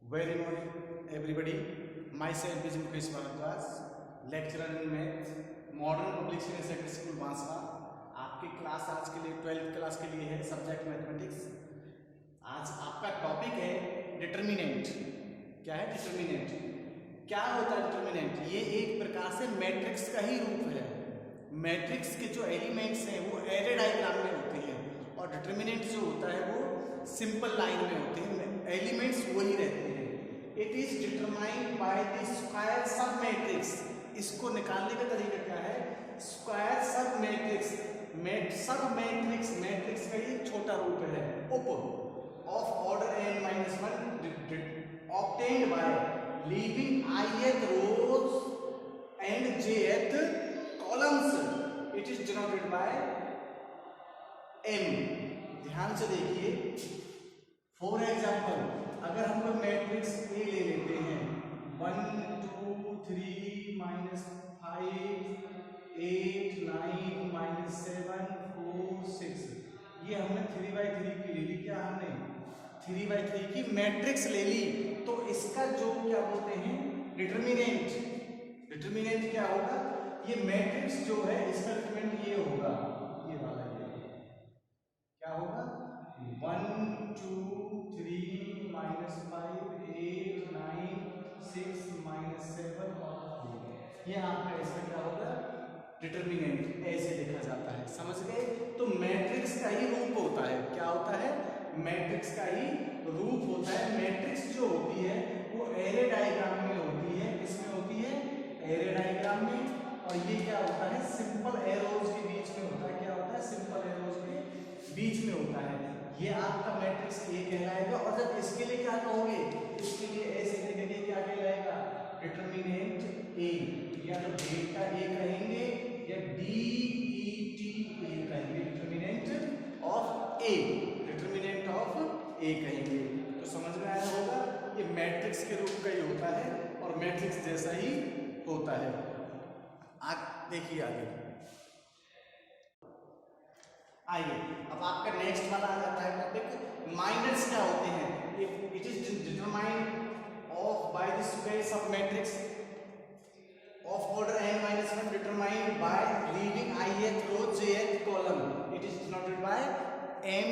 Very morning, everybody. Myself is Mukesh Bharadwaj, lecturer in math, modern public secondary school बांसवा। आपकी class आज के लिए 12th क्लास के लिए है, सब्जेक्ट मैथमेटिक्स। आज आपका टॉपिक है डिटर्मिनेंट। क्या है डिटर्मिनेंट? क्या होता है डिटर्मिनेंट? ये एक प्रकार से मैट्रिक्स का ही रूप है। मैट्रिक्स के जो एलिमेंट्स हैं वो एरे डायग्राम में होते हैं और डिटर्मिनेंट जो होता है वो सिंपल लाइन में होते हैं, एलिमेंट्स वही रहते हैं। It is determined by the square sub matrix. इसको निकालने का तरीका क्या है? Square sub matrix. सब मैट्रिक्स, मैट्रिक्स का ये छोटा रूप है, उप of order n-1 obtained by leaving ith rows and jth columns. It is denoted by m। ध्यान से देखिए, फॉर एग्जाम्पल अगर हम लोग मैट्रिक्स ए ले लेते हैं 1 2 3 -5 8 9 -7 4 6, ये हमने 3/3 की ले ली। क्या हमने 3/3 की मैट्रिक्स ले ली, तो इसका जो क्या बोलते हैं डिटर्मिनेंट। डिटर्मिनेंट क्या होगा? ये मैट्रिक्स जो है इसका डिटर्मिनेंट ये होगा, ये वाला ये क्या होगा 1 2 3 -5 8 9 6 -7 और 4। ये आपका इसका क्या होगा डिटर्मिनेंट, ऐसे लिखा जाता है। समझ गए? तो मैट्रिक्स का ही रूप होता है। क्या होता है? मैट्रिक्स का ही रूप होता है। मैट्रिक्स जो होती है वो एरे डायग्राम में होती है। किसमें होती है? एरे डायग्राम में। और ये क्या होता है? सिंपल एरोज के बीच में होता है। क्या होता है? सिंपल एरोज के बीच में होता है। ये आपका मैट्रिक्स ए कहलाएगा। और जब इसके लिए क्या कहोगे? इसके लिए ऐसे लिखेंगे, क्या कहलाएगा? डिटर्मिनेंट ए, या तो डेल्टा ए कहेंगे या DET ए कहेंगे। Determinant of A, determinant of A कहेंगे। तो समझ में आया होगा, ये मैट्रिक्स के रूप का ही होता है और मैट्रिक्स जैसा ही होता है। देखिए आगे आइए, अब आपका नेक्स्ट वाला आ जाता है टॉपिक माइनस। क्या होते हैं? It is determined of by the square sub matrix of order n-1 determined by leaving ith row jth column. It is denoted by Mij।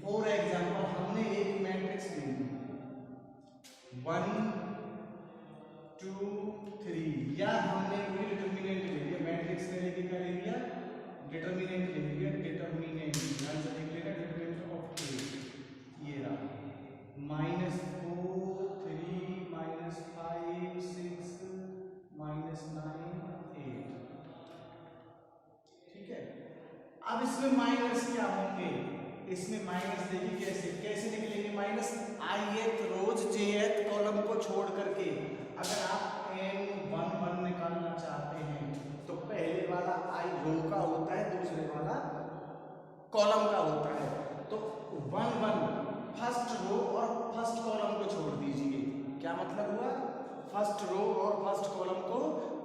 For example हमने एक मैट्रिक्स ली 1 2 3, या हमने कोई डिटर्मिनेंट ले लिया, मैट्रिक्स में लेके क्या ले लिया? डिटर्मिनेंट ले लिया। डिटर्मिनेंट ध्यान से देख लेना, डिटर्मिनेंट ऑफ ए ये रहा -4 3 -5 6 -9 8। ठीक है, अब इसमें माइनस क्या होंगे? इसमें माइनस देखिए कैसे कैसे निकलेंगे माइनस। ith रोज jth कॉलम को छोड़ करके अगर आप n-1 निकालना चाहते हैं तो पहले वाला i रो का होता है, दूसरे वाला कॉलम का होता है। तो 1 फर्स्ट रो और फर्स्ट कॉलम को छोड़ दीजिए। क्या मतलब हुआ? फर्स्ट रो और फर्स्ट कॉलम को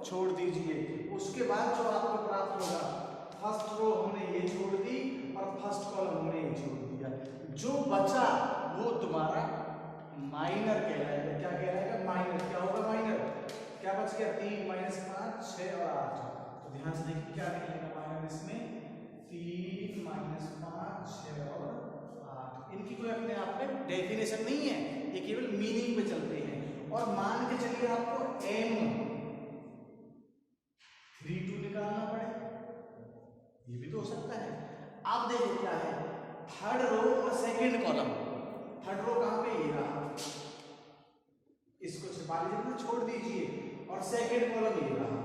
छोड़ दीजिए। उसके बाद जो आपको प्राप्त होगा, फर्स्ट रो हमने ये छोड़ दी और फर्स्ट कॉलम हमने ये छोड़ दिया, जो बचा वो तुम्हारा माइनर कहलाएगा। क्या कहलाएगा? माइनर। क्या होगा माइनर? क्या बच गया? 3 -5 6 और 8। तो ध्यान से देखिए क्या निकलेगा माइनर इसमें 3 -5 6 और 8। इनकी कोई अपने आप में डेफिनेशन नहीं है, ये केवल मीनिंग पे चलते हैं। और मान के चलिए आपको m32 निकालना पड़े, ये भी तो हो सकता है। अब देखो क्या है, थर्ड रो और सेकंड कॉलम। थर्ड रो कहां पे? ये रहा, इसको छिपा लीजिए, छोड़ दीजिए, और सेकंड कॉलम ये रहा।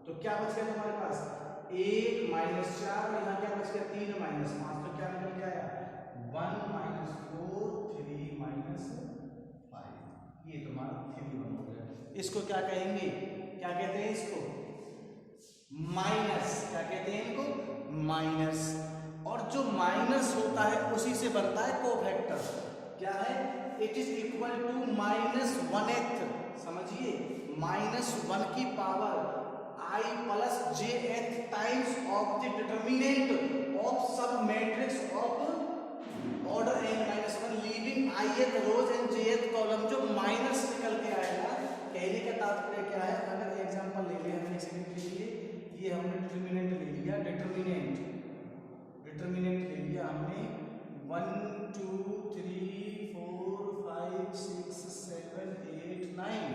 तो क्या बच गया तुम्हारे पास? 1 -4 और यहाँ क्या बच गया? 3 -5। तो क्या निकल के आया? 1 -4 3 -5। ये तुम्हारा 3 हो गया। इसको क्या कहेंगे? क्या कहते हैं इसको? माइनस। क्या कहते हैं इनको? माइनस। और जो माइनस होता है उसी से बनता है कोफैक्टर। क्या है? It is equal to -1th। समझिए, -1 की पावर I + jth times of the determinant of sub matrix of ith rows and jth column जो माइनस निकल के आएगा, कहने का तात्पर्य क्या है, अगर एग्जांपल ले लिया हमने सेकंड के लिए, ये हमने डिटरमिनेंट ले लिया, डिटरमिनेंट ले लिया हमने 1 2 3 4 5 6 7 8 9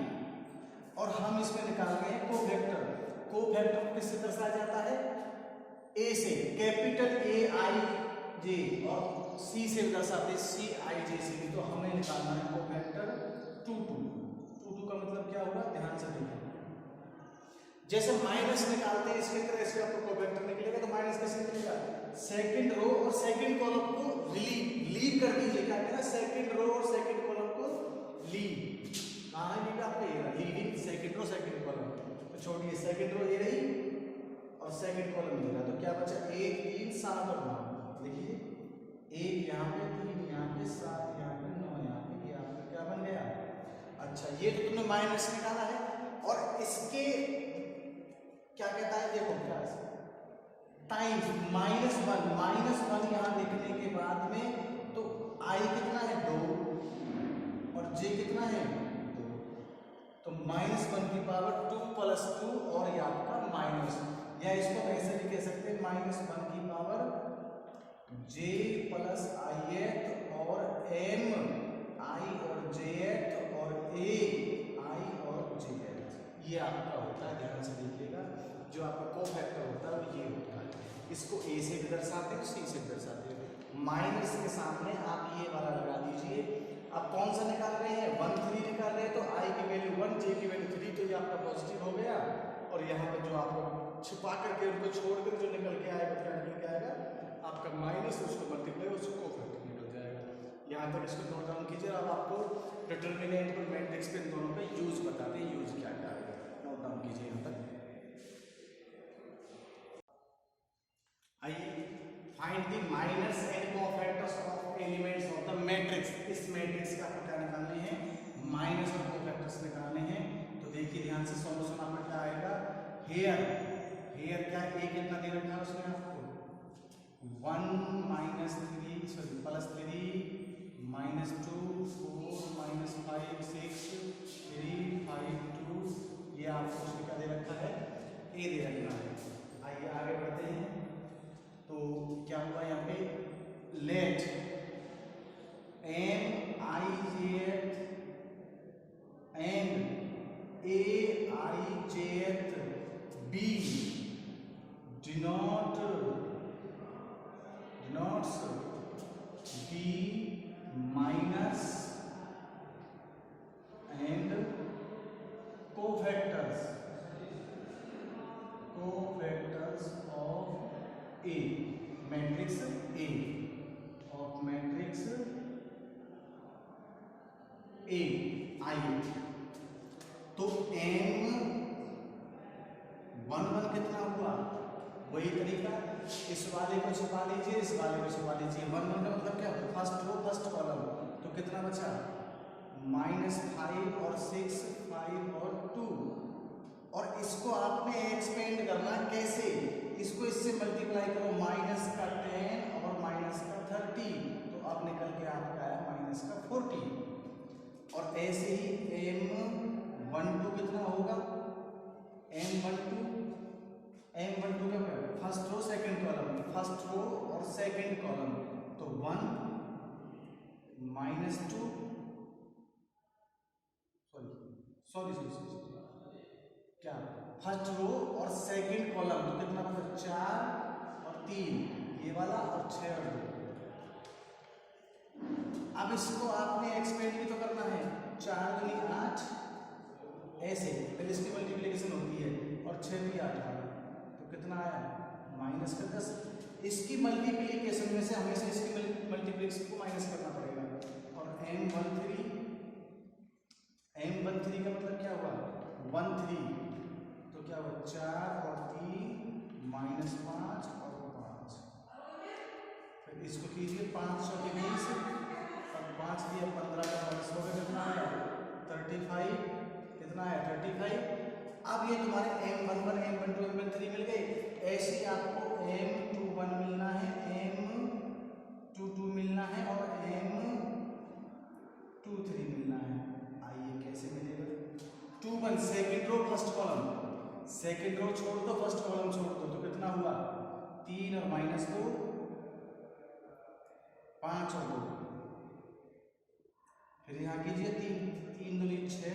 और हम इसमें निकाल रहे हैं कोफैक्टर। कोफैक्टर को किससे दर्शाया जाता है, ए से, कैपिटल ए आई जे, और सी से दर्शाते हैं सी आई जे से भी। तो हमें निकालना है कोफैक्टर 2 2 का मतलब क्या होगा, ध्यान से देखिए, जैसे माइनस निकालते हैं इसके तरह से आपको कोफैक्टर निकलेगा। तो माइनस कैसे निकलेगा, सेकंड रो और सेकंड कॉलम को लीव कर दीजिए, क्या कहना, सेकंड रो और सेकंड कॉलम को लीव, कहाँ है लीव आपका, ये leaving second row second column. तो छोड़िए, सेकंड रो ये रही और सेकंड कॉलम ये रहा, तो क्या बचा, 1 3 7 और 9। देखिए 1 यहाँ पे, 3 यहाँ पे, 7 यहाँ पे, 9 यहाँ पे, ये आपका क्या बन गया। अच्छा, ये तो तुमने माइनस निकाला है, और इसके क्या कहता है, देखो क्या टाइम्स -1 यहाँ लिखने के बाद में, तो आई कितना है 2 और जे कितना है 2, तो -1 की पावर 2 + 2 और ये आपका माइनस, या इसको ऐसे भी कह सकते हैं -1 की पावर j + ith और m i और jth और a i और jth, ये आपका होता है, ध्यान से देखिएगा, जो आपका कोफैक्टर होता है वो ये होता है। इसको a से भी दर्शाते हैं, c से भी दर्शाते हैं। माइनस के सामने आप ये वाला लगा दीजिए। अब कौन सा निकाल रहे हैं, 1 3 निकाल रहे हैं, तो i की वैल्यू 1, j की वैल्यू 3, तो ये आपका पॉजिटिव हो गया, और यहाँ पर जो आपको छिपा करके उनको छोड़कर जो निकल के आएगा, क्या निकल के आएगा आपका माइनस, उसको मल्टीप्लाई, उसको कोफैक्टर निकल जाएगा। यहाँ तक इसको नोट डाउन कीजिए। अब आपको डिटरमिनेंट और मैट्रिक्स पे दोनों पे यूज बताते हैं, यूज क्या क्या है, नोट डाउन कीजिए यहाँ तक। आइए, find the minus and cofactors of elements of the matrix. इस मैट्रिक्स का आपको क्या निकालने हैं, माइनस और कोफैक्टर्स निकालने हैं। तो देखिए ध्यान से, सॉल्यूशन आपका क्या आएगा, हेयर क्या, ए कितना दे रखा है उसने आपको, 1 -3 सॉरी +3 -2 4 -5 6 3 5 2, ये आपको उसमें क्या दे रखा है, ए दे रखा है। आइए आगे बढ़ते हैं। तो क्या हुआ यहाँ पे, late m i jth and a i jth be denotes b minus and cofactors of A, matrix A, of matrix A आइए, तो m1 कितना हुआ, वही तरीका, इस वाले को छिपा लीजिए, इस वाले को छिपा लीजिए। 1 1 का मतलब क्या, फर्स्ट रो फर्स्ट कॉलम, तो कितना बचा, -5 और 6 5 और 2, और इसको आपने एक्सपेंड करना कैसे, इसको इससे मल्टीप्लाई करो, माइनस का 10 और माइनस का 30, तो अब निकल के आपका आया माइनस का 40। और ऐसे ही m12 कितना होगा, m12 का क्या, first row second column, first row और सेकंड कॉलम, तो 1 -2 सॉरी क्या, फर्स्ट रो और सेकंड कॉलम, तो कितना बचा, 4 और 3 ये वाला, और 6 और 2। अब इसको आपने एक्सपेंड भी तो करना है, 4 दूनी 8, ऐसे फिर इसकी मल्टीप्लिकेशन होती है, और 6 भी 8 आया, तो कितना आया, माइनस का 10। इसकी मल्टीप्लिकेशन में से हमेशा इसकी मल्टीप्लिकेशन को माइनस करना पड़ेगा, और m13 का मतलब क्या हुआ, 13, तो क्या हुआ, 4 और 3 -5 और 5, फिर इसको कीजिए 5 और 20 और 5 दिया 15 का माइनस हो गया, कितना आया 35, कितना आया 35। अब ये तुम्हारे m11 m12 m13 मिल गए, ऐसे ही आपको m21 मिलना है, m22 मिलना है, और m23 one, second row first column, second row छोड़ दो फर्स्ट कॉलम छोड़ दो, तो कितना हुआ 3 और -2 5 और 2, फिर यहाँ कीजिए 3 दूनी 6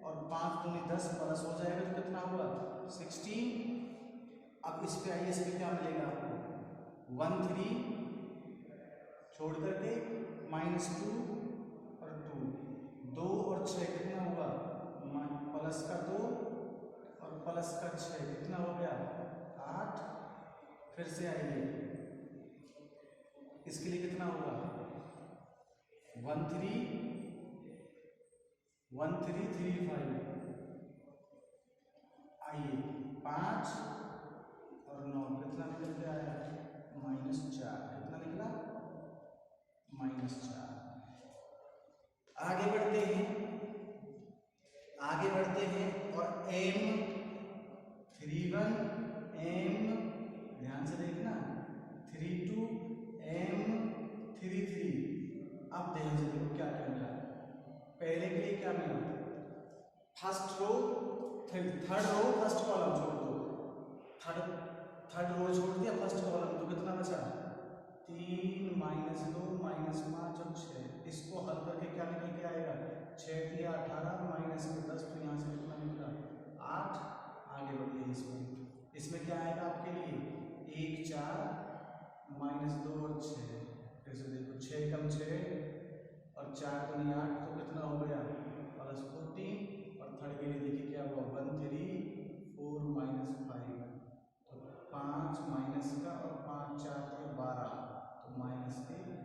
और 5 दूनी 10 प्लस हो जाएगा तो कितना हुआ 16। अब इस पे आइए, इस पे क्या मिलेगा आपको 1 3 छोड़ करके -2 और 2 और 6 कितना हुआ प्लस का 2 और प्लस का 6 कितना हो गया 8। फिर से आइए, इसके लिए कितना होगा 1 3 1 3 3 5, आइए 5 और 9 कितना निकल के आया -4, कितना निकला -4। आगे बढ़ते हैं, आगे बढ़ते हैं और M31 M, ध्यान से देखना 32 M33। अब ध्यान से देखो क्या क्या मिला, पहले के लिए क्या मिला first row third row first column छोड़ दो, थर्ड रो छोड़ दिया फर्स्ट कॉलम, तो कितना बचा 3 -2 -5 और 6। इसको हल करके क्या निकल के आएगा 6 3 18 -10, तो यहाँ से कितना निकला 8। आगे बढ़िए, इसमें क्या आएगा आपके लिए 1 4 -2 और 6, फिर से देखो 6 कम 6 और 4 दूनी 8, तो कितना हो गया +14। और थर्ड के लिए देखिए क्या हुआ 1 3 4 -5, तो 5 माइनस का और 5 4 के 12, तो -17।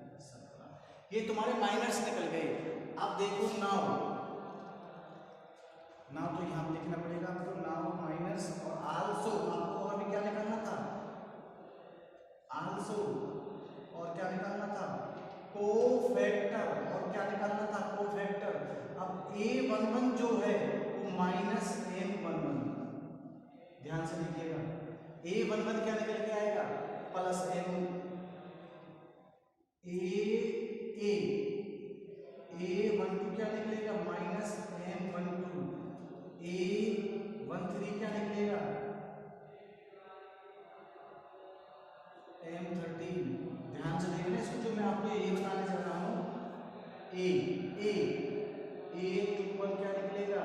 ये तुम्हारे माइनस निकल गए। अब देखो नाउ तो यहाँ लिखना पड़ेगा आपको नाउ माइनस और आल्सो, आपको अभी क्या निकालना था आल्सो, और क्या निकालना था कोफैक्टर, और क्या निकालना था कोफैक्टर। अब A11 जो है वो -M11, ध्यान से लिखिएगा A11 क्या निकल के आएगा +M, A12 क्या निकलेगा -M12, A13 क्या निकलेगा M13। ध्यान से देखना इसको, जो मैं आपको ये बताने जा रहा हूँ A21 क्या निकलेगा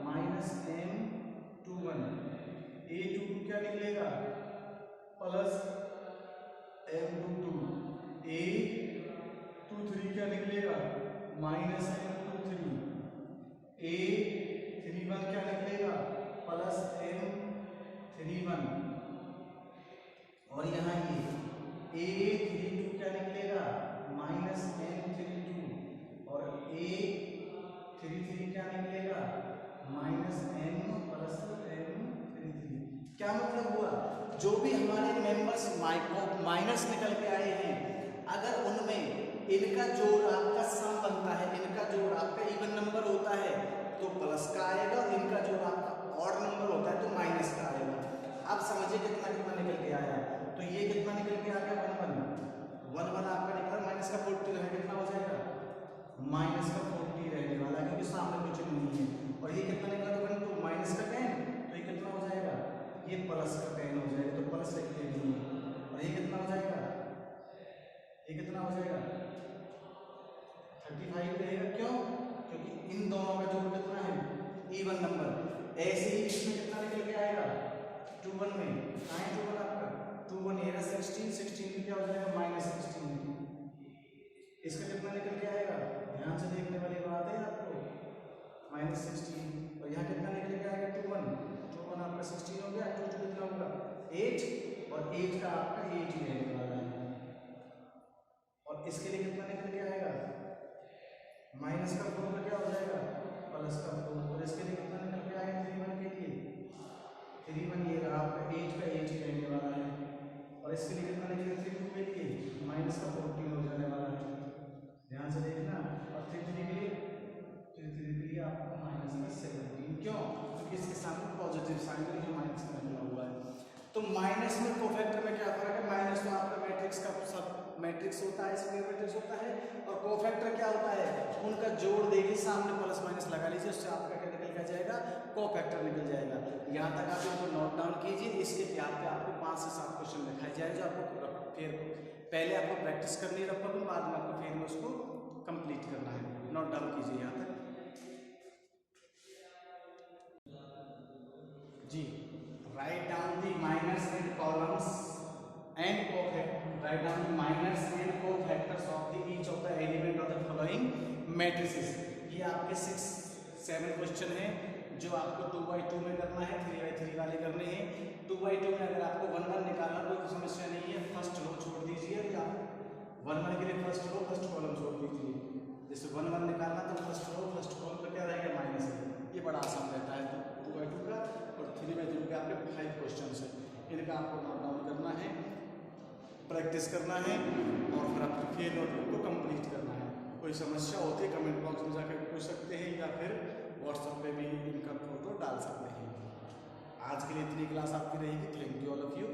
-M21, A22 क्या निकलेगा +M22, A23 क्या निकलेगा -M23, A31 क्या निकलेगा +M31, और यहाँ ये A32 क्या निकलेगा -M32, और A33 क्या निकलेगा -M+M33। क्या मतलब हुआ, जो भी हमारे मेंबर्स माइनस निकल के आए हैं, अगर उनमें इनका जोड़ आपका सम बनता है, इनका जोड़ आपका इवन नंबर होता है तो प्लस का आएगा, और इनका जोड़ आपका ऑड नंबर होता है तो माइनस का आएगा। आप समझिए कितना कितना निकल के आया, तो ये कितना निकल के आ गया 1 1 आपका निकला, माइनस का 40 रहे, कितना हो जाएगा -40 रहने वाला है, क्योंकि सामने कुछ नहीं है। और ये कितना निकला 1 2 माइनस का 10, तो ये कितना हो जाएगा ये प्लस का 10 हो जाएगा, तो प्लस लिख देंगे। और ये कितना हो जाएगा, ये कितना हो जाएगा 35 रहेगा। क्यों, क्योंकि इन दोनों का जोड़ कितना है इवन नंबर। ऐसे ही इसमें कितना निकल के आएगा 21 में, कहाँ है 21 आपका 21 ये 16 में क्या हो जाएगा -16, इसका कितना निकल के आएगा, ध्यान से देखने वाली बात है आपको -16, और यहाँ कितना निकल के आएगा 21 आपका 16 हो गया, 2 कितना होगा 8, और 8 का आपका 8 ही रहने वाला है। और इसके लिए कितना निकल के आएगा माइनस का 4 का क्या हो जाएगा प्लस का 4, और इसके लिए कितना निकल के आएगा 31 के लिए 31 ये रहा आपका 8 का 8 ही रहने वाला है। और इसके लिए कितना निकलेगा 32 के लिए माइनस का 14 हो जाने वाला है, ध्यान से देखना। और 33 के लिए आपका माइनस का 17, क्यों, क्योंकि इसके सामने पॉजिटिव साइन है, ये माइनस का निकला हुआ है। तो माइनस में कोफैक्टर में क्या फर्क है, माइनस तो आपका मैट्रिक्स का सब मैट्रिक्स होता है, स्क्वायर मैट्रिक्स होता है, और कोफैक्टर क्या होता है, उनका जोड़ देखिए सामने प्लस माइनस लगा लीजिए, उससे आपका क्या निकलेगा निकल जाएगा, कोफैक्टर निकल जाएगा। यहाँ तक आप इनको नोट डाउन कीजिए। इसके यहाँ पे आपको 5 से 7 क्वेश्चन दिखाई जाएगा जो आपको फिर पहले आपको प्रैक्टिस करनी है रफ में, बाद में आपको फिर में उसको कंप्लीट करना है। नोट डाउन कीजिए यहाँ तक जी। Write down the minors and columns and write down the minors and cofactors of the each of the element of the following matrices. ये आपके 6-7 क्वेश्चन है जो आपको 2x2 में करना है, 3x3 वाले करने हैं। 2x2 में अगर आपको 1-1 निकालना कोई समस्या नहीं है, फर्स्ट रो छोड़ दीजिए या 1-1 के लिए फर्स्ट रो फर्स्ट कॉलम छोड़ दीजिए। जैसे 1-1 निकालना तो फर्स्ट रो फर्स्ट कॉलम का क्या रहेगा माइनस है, ये बड़ा आसान रहता है 2x2 का। और 3x3 के आपके 5 क्वेश्चन है, इनका आपको नोट डाउन करना है, प्रैक्टिस करना है और फिर आपको फिर नोटबुक को कंप्लीट करना है। कोई समस्या होती है कमेंट बॉक्स में जाकर पूछ सकते हैं या फिर व्हाट्सएप पे भी इनका फोटो डाल सकते हैं। आज के लिए इतनी क्लास आपकी रहेगी। Thank you all of you.